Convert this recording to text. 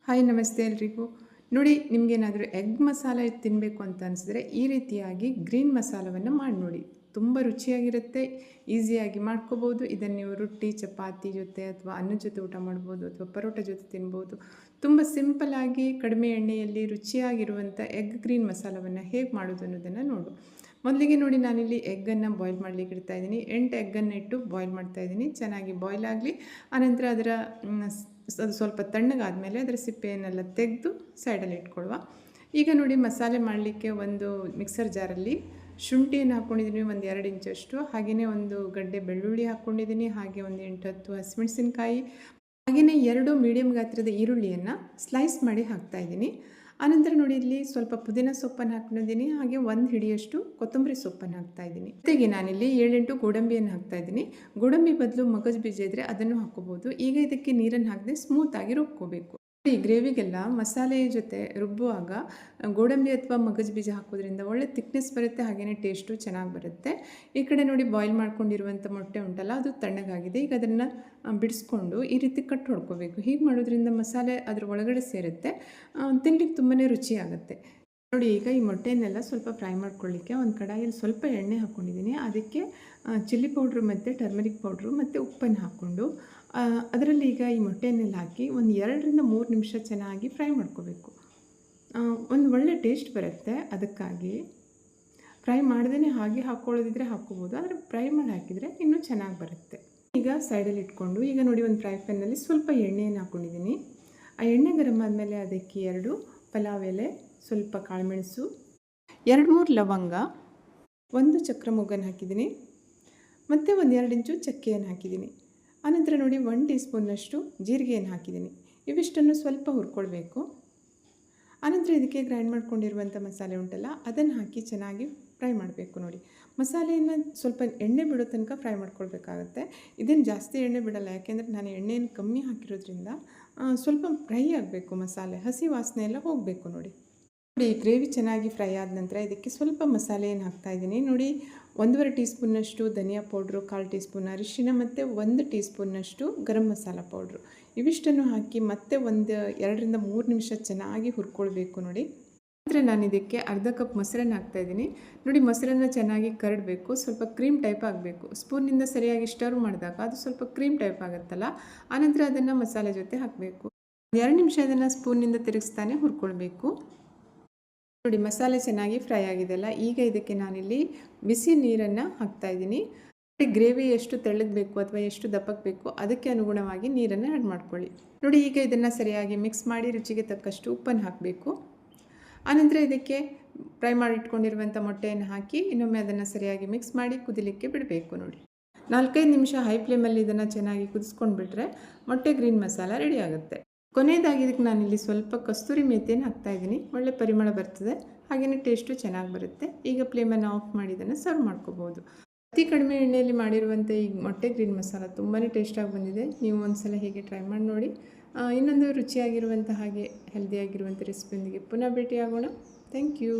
Hi ನಮಸ್ತೆ ಎಲ್ರಿಗೂ. ನೋಡಿ, ನಿಮಗೇನಾದರೂ ಎಗ್ ಮಸಾಲೆ ತಿನ್ನಬೇಕು ಅಂತ ಅನಿಸಿದ್ರೆ ಈ ರೀತಿಯಾಗಿ ಗ್ರೀನ್ ಮಸಾಲವನ್ನು ಮಾಡಿ ನೋಡಿ. ತುಂಬ ರುಚಿಯಾಗಿರುತ್ತೆ, ಈಸಿಯಾಗಿ ಮಾಡ್ಕೋಬೋದು. ಇದನ್ನು ನೀವು ರೊಟ್ಟಿ ಚಪಾತಿ ಜೊತೆ ಅಥವಾ ಅನ್ನದ ಜೊತೆ ಊಟ ಮಾಡ್ಬೋದು ಅಥವಾ ಪರೋಟ ಜೊತೆ ತಿನ್ಬೋದು. ತುಂಬ ಸಿಂಪಲ್ಲಾಗಿ ಕಡಿಮೆ ಎಣ್ಣೆಯಲ್ಲಿ ರುಚಿಯಾಗಿರುವಂಥ ಎಗ್ ಗ್ರೀನ್ ಮಸಾಲವನ್ನು ಹೇಗೆ ಮಾಡೋದು ಅನ್ನೋದನ್ನು ನೋಡು. ಮೊದಲಿಗೆ ನೋಡಿ, ನಾನಿಲ್ಲಿ ಎಗ್ಗನ್ನು ಬಾಯ್ಲ್ ಮಾಡಲಿಕ್ಕೆ ಇಡ್ತಾಯಿದ್ದೀನಿ. 8 ಎಗ್ಗನ್ನು ಇಟ್ಟು ಬಾಯ್ಲ್ ಮಾಡ್ತಾಯಿದ್ದೀನಿ. ಚೆನ್ನಾಗಿ ಬಾಯ್ಲ್ ಆಗಲಿ. ಆನಂತರ ಅದರ ಅದು ಸ್ವಲ್ಪ ತಣ್ಣಗಾದಮೇಲೆ ಅದರ ಸಿಪ್ಪೆಯನ್ನೆಲ್ಲ ತೆಗೆದು ಸೈಡಲ್ಲಿ ಇಟ್ಕೊಳ್ಳುವ. ಈಗ ನೋಡಿ, ಮಸಾಲೆ ಮಾಡಲಿಕ್ಕೆ ಒಂದು ಮಿಕ್ಸರ್ ಜಾರಲ್ಲಿ ಶುಂಠಿಯನ್ನು ಹಾಕ್ಕೊಂಡಿದ್ದೀನಿ, ಒಂದು 2 ಇಂಚಷ್ಟು. ಹಾಗೆಯೇ ಒಂದು ಗಡ್ಡೆ ಬೆಳ್ಳುಳ್ಳಿ ಹಾಕ್ಕೊಂಡಿದ್ದೀನಿ. ಹಾಗೆ ಒಂದು 8-10 ಹಸಿಮೆಣಸಿನ್ಕಾಯಿ, ಹಾಗೆಯೇ 2 ಮೀಡಿಯಮ್ ಗಾತ್ರದ ಈರುಳ್ಳಿಯನ್ನು ಸ್ಲೈಸ್ ಮಾಡಿ ಹಾಕ್ತಾಯಿದ್ದೀನಿ. ಆನಂತರ ನೋಡಿ, ಇಲ್ಲಿ ಸ್ವಲ್ಪ ಪುದೀನ ಸೊಪ್ಪನ್ನು ಹಾಕ್ಕೊಂಡಿದ್ದೀನಿ. ಹಾಗೆ 1 ಹಿಡಿಯಷ್ಟು ಕೊತ್ತಂಬರಿ ಸೊಪ್ಪನ್ನು ಹಾಕ್ತಾಯಿದ್ದೀನಿ. ಜೊತೆಗೆ ನಾನಿಲ್ಲಿ 7-8 ಗೋಡಂಬಿಯನ್ನು ಹಾಕ್ತಾಯಿದ್ದೀನಿ. ಗೋಡಂಬಿ ಬದಲು ಮಗಜ್ ಬೀಜ ಇದ್ದರೆ ಅದನ್ನು ಹಾಕ್ಕೋಬೋದು. ಈಗ ಇದಕ್ಕೆ ನೀರನ್ನು ಹಾಕದೆ ಸ್ಮೂತಾಗಿ ರುಬ್ಕೋಬೇಕು. ಈ ಗ್ರೇವಿಗೆಲ್ಲ ಮಸಾಲೆ ಜೊತೆ ರುಬ್ಬುವಾಗ ಗೋಡಂಬಿ ಅಥವಾ ಮಗಜ್ ಬೀಜ ಹಾಕೋದ್ರಿಂದ ಒಳ್ಳೆ ತಿಕ್ನೆಸ್ ಬರುತ್ತೆ, ಹಾಗೆಯೇ ಟೇಸ್ಟು ಚೆನ್ನಾಗಿ ಬರುತ್ತೆ. ಈ ಕಡೆ ನೋಡಿ, ಬಾಯ್ಲ್ ಮಾಡ್ಕೊಂಡಿರುವಂಥ ಮೊಟ್ಟೆ ಉಂಟಲ್ಲ, ಅದು ತಣ್ಣಗಾಗಿದೆ. ಈಗ ಅದನ್ನು ಬಿಡಿಸ್ಕೊಂಡು ಈ ರೀತಿ ಕಟ್ ಹೊಡ್ಕೋಬೇಕು. ಹೀಗೆ ಮಾಡೋದ್ರಿಂದ ಮಸಾಲೆ ಅದ್ರ ಒಳಗಡೆ ಸೇರುತ್ತೆ, ತಿನ್ಲಿಕ್ಕೆ ತುಂಬಾ ರುಚಿಯಾಗುತ್ತೆ. ನೋಡಿ, ಈಗ ಈ ಮೊಟ್ಟೆಯನ್ನೆಲ್ಲ ಸ್ವಲ್ಪ ಫ್ರೈ ಮಾಡ್ಕೊಳ್ಳಿಕ್ಕೆ ಒಂದು ಕಡಾಯಲ್ಲಿ ಸ್ವಲ್ಪ ಎಣ್ಣೆ ಹಾಕ್ಕೊಂಡಿದ್ದೀನಿ. ಅದಕ್ಕೆ ಚಿಲ್ಲಿ ಪೌಡ್ರು ಮತ್ತು ಟರ್ಮರಿಕ್ ಪೌಡ್ರು ಮತ್ತು ಉಪ್ಪನ್ನು ಹಾಕ್ಕೊಂಡು ಅದರಲ್ಲಿ ಈಗ ಈ ಮೊಟ್ಟೆಯನ್ನೆಲ್ಲ ಹಾಕಿ ಒಂದು 2-3 ನಿಮಿಷ ಚೆನ್ನಾಗಿ ಫ್ರೈ ಮಾಡ್ಕೋಬೇಕು. ಒಂದು ಒಳ್ಳೆ ಟೇಸ್ಟ್ ಬರುತ್ತೆ. ಅದಕ್ಕಾಗಿ ಫ್ರೈ ಮಾಡ್ದೇ ಹಾಗೆ ಹಾಕ್ಕೊಳ್ಳೋದಿದ್ರೆ ಹಾಕ್ಕೋಬೋದು, ಆದರೆ ಫ್ರೈ ಮಾಡಿ ಹಾಕಿದರೆ ಇನ್ನೂ ಚೆನ್ನಾಗಿ ಬರುತ್ತೆ. ಈಗ ಸೈಡಲ್ಲಿ ಇಟ್ಕೊಂಡು ಈಗ ನೋಡಿ, ಒಂದು ಫ್ರೈ ಪ್ಯಾನಲ್ಲಿ ಸ್ವಲ್ಪ ಎಣ್ಣೆಯನ್ನು ಹಾಕ್ಕೊಂಡಿದ್ದೀನಿ. ಆ ಎಣ್ಣೆ ಗರಮ್ ಆದಮೇಲೆ ಅದಕ್ಕೆ 2 ಪಲಾವ್ ಎಲೆ, ಸ್ವಲ್ಪ ಕಾಳುಮೆಣಸು, 2-3 ಲವಂಗ, 1 ಚಕ್ರ ಮೊಗ್ಗನ್ನು ಹಾಕಿದ್ದೀನಿ ಮತ್ತು ಒಂದು 2 ಇಂಚು ಚಕ್ಕೆಯನ್ನು ಹಾಕಿದ್ದೀನಿ. ಆನಂತರ ನೋಡಿ, 1 ಟೀ ಸ್ಪೂನ್ನಷ್ಟು ಜೀರಿಗೆಯನ್ನು ಹಾಕಿದ್ದೀನಿ. ಇವಿಷ್ಟನ್ನು ಸ್ವಲ್ಪ ಹುರ್ಕೊಳ್ಬೇಕು. ಆನಂತರ ಇದಕ್ಕೆ ಗ್ರೈಂಡ್ ಮಾಡ್ಕೊಂಡಿರುವಂಥ ಮಸಾಲೆ ಉಂಟಲ್ಲ, ಅದನ್ನು ಹಾಕಿ ಚೆನ್ನಾಗಿ ಫ್ರೈ ಮಾಡಬೇಕು. ನೋಡಿ, ಮಸಾಲೆಯನ್ನು ಸ್ವಲ್ಪ ಎಣ್ಣೆ ಬಿಡೋ ತನಕ ಫ್ರೈ ಮಾಡ್ಕೊಳ್ಬೇಕಾಗತ್ತೆ. ಇದನ್ನು ಜಾಸ್ತಿ ಎಣ್ಣೆ ಬಿಡಲ್ಲ, ಯಾಕೆಂದರೆ ನಾನು ಎಣ್ಣೆಯನ್ನು ಕಮ್ಮಿ ಹಾಕಿರೋದ್ರಿಂದ ಸ್ವಲ್ಪ ಫ್ರೈ ಆಗಬೇಕು. ಮಸಾಲೆ ಹಸಿ ವಾಸನೆ ಎಲ್ಲ ಹೋಗಬೇಕು. ನೋಡಿ, ಗ್ರೇವಿ ಚೆನ್ನಾಗಿ ಫ್ರೈ ಆದ ನಂತರ ಇದಕ್ಕೆ ಸ್ವಲ್ಪ ಮಸಾಲೆಯನ್ನು ಹಾಕ್ತಾಯಿದ್ದೀನಿ. ನೋಡಿ, 1.5 ಟೀ ಸ್ಪೂನ್ನಷ್ಟು ಧನಿಯಾ ಪೌಡ್ರು, 1/4 ಟೀ ಸ್ಪೂನ್ ಅರಿಶಿನ ಮತ್ತು 1 ಟೀ ಸ್ಪೂನ್ನಷ್ಟು ಗರಂ ಮಸಾಲ ಪೌಡ್ರು, ಇವಿಷ್ಟನ್ನು ಹಾಕಿ ಮತ್ತೆ ಒಂದು 2-3 ನಿಮಿಷ ಚೆನ್ನಾಗಿ ಹುರ್ಕೊಳ್ಬೇಕು. ನೋಡಿ, ನಂತರ ನಾನು ಇದಕ್ಕೆ ಅರ್ಧ ಕಪ್ ಮೊಸರನ್ನು ಹಾಕ್ತಾಯಿದ್ದೀನಿ. ನೋಡಿ, ಮೊಸರನ್ನು ಚೆನ್ನಾಗಿ ಕರಡಬೇಕು, ಸ್ವಲ್ಪ ಕ್ರೀಮ್ ಟೈಪ್ ಆಗಬೇಕು. ಸ್ಪೂನಿಂದ ಸರಿಯಾಗಿ ಸ್ಟರ್ವ್ ಮಾಡಿದಾಗ ಅದು ಸ್ವಲ್ಪ ಕ್ರೀಮ್ ಟೈಪ್ ಆಗುತ್ತಲ್ಲ, ಆನಂತರ ಅದನ್ನು ಮಸಾಲೆ ಜೊತೆ ಹಾಕಬೇಕು. 2 ನಿಮಿಷ ಅದನ್ನು ಸ್ಪೂನಿಂದ ತಿರುಗಿಸ್ತಾನೆ ಹುರ್ಕೊಳ್ಬೇಕು. ನೋಡಿ, ಮಸಾಲೆ ಚೆನ್ನಾಗಿ ಫ್ರೈ ಆಗಿದೆಯಲ್ಲ, ಈಗ ಇದಕ್ಕೆ ನಾನಿಲ್ಲಿ ಬಿಸಿ ನೀರನ್ನು ಹಾಕ್ತಾಯಿದ್ದೀನಿ. ಗ್ರೇವಿ ಎಷ್ಟು ತೆಳ್ಳಗೆ ಬೇಕು ಅಥವಾ ಎಷ್ಟು ದಪ್ಪಕ್ಕೆ ಬೇಕು ಅದಕ್ಕೆ ಅನುಗುಣವಾಗಿ ನೀರನ್ನು ಆ್ಯಡ್ ಮಾಡ್ಕೊಳ್ಳಿ. ನೋಡಿ, ಈಗ ಇದನ್ನು ಸರಿಯಾಗಿ ಮಿಕ್ಸ್ ಮಾಡಿ ರುಚಿಗೆ ತಕ್ಕಷ್ಟು ಉಪ್ಪನ್ನು ಹಾಕಬೇಕು. ಆನಂತರ ಇದಕ್ಕೆ ಫ್ರೈ ಮಾಡಿ ಇಟ್ಕೊಂಡಿರುವಂಥ ಮೊಟ್ಟೆಯನ್ನು ಹಾಕಿ ಇನ್ನೊಮ್ಮೆ ಅದನ್ನು ಸರಿಯಾಗಿ ಮಿಕ್ಸ್ ಮಾಡಿ ಕುದಿಲಿಕ್ಕೆ ಬಿಡಬೇಕು. ನೋಡಿ, 4-5 ನಿಮಿಷ ಹೈ ಫ್ಲೇಮಲ್ಲಿ ಇದನ್ನು ಚೆನ್ನಾಗಿ ಕುದಿಸ್ಕೊಂಡು ಬಿಟ್ಟರೆ ಮೊಟ್ಟೆ ಗ್ರೀನ್ ಮಸಾಲ ರೆಡಿ ಆಗುತ್ತೆ. ಕೊನೆಯದಾಗಿ ಇದಕ್ಕೆ ನಾನಿಲ್ಲಿ ಸ್ವಲ್ಪ ಕಸ್ತೂರಿ ಮೇಥಿಯನ್ನು ಹಾಕ್ತಾಯಿದ್ದೀನಿ. ಒಳ್ಳೆ ಪರಿಮಳ ಬರ್ತದೆ, ಹಾಗೆಯೇ ಟೇಸ್ಟು ಚೆನ್ನಾಗಿ ಬರುತ್ತೆ. ಈಗ ಫ್ಲೇಮನ್ನು ಆಫ್ ಮಾಡಿ ಇದನ್ನು ಸರ್ವ್ ಮಾಡ್ಕೋಬೋದು. ಅತಿ ಕಡಿಮೆ ಎಣ್ಣೆಯಲ್ಲಿ ಮಾಡಿರುವಂಥ ಈ ಮೊಟ್ಟೆ ಗ್ರೀನ್ ಮಸಾಲ ತುಂಬಾ ಟೇಸ್ಟಾಗಿ ಬಂದಿದೆ. ನೀವು ಒಂದ್ಸಲ ಹೀಗೆ ಟ್ರೈ ಮಾಡಿ ನೋಡಿ. ಇನ್ನೊಂದು ರುಚಿಯಾಗಿರುವಂಥ ಹಾಗೆ ಹೆಲ್ದಿಯಾಗಿರುವಂಥ ರೆಸಿಪಿಯೊಂದಿಗೆ ಪುನಃ ಭೇಟಿಯಾಗೋಣ. Thank you.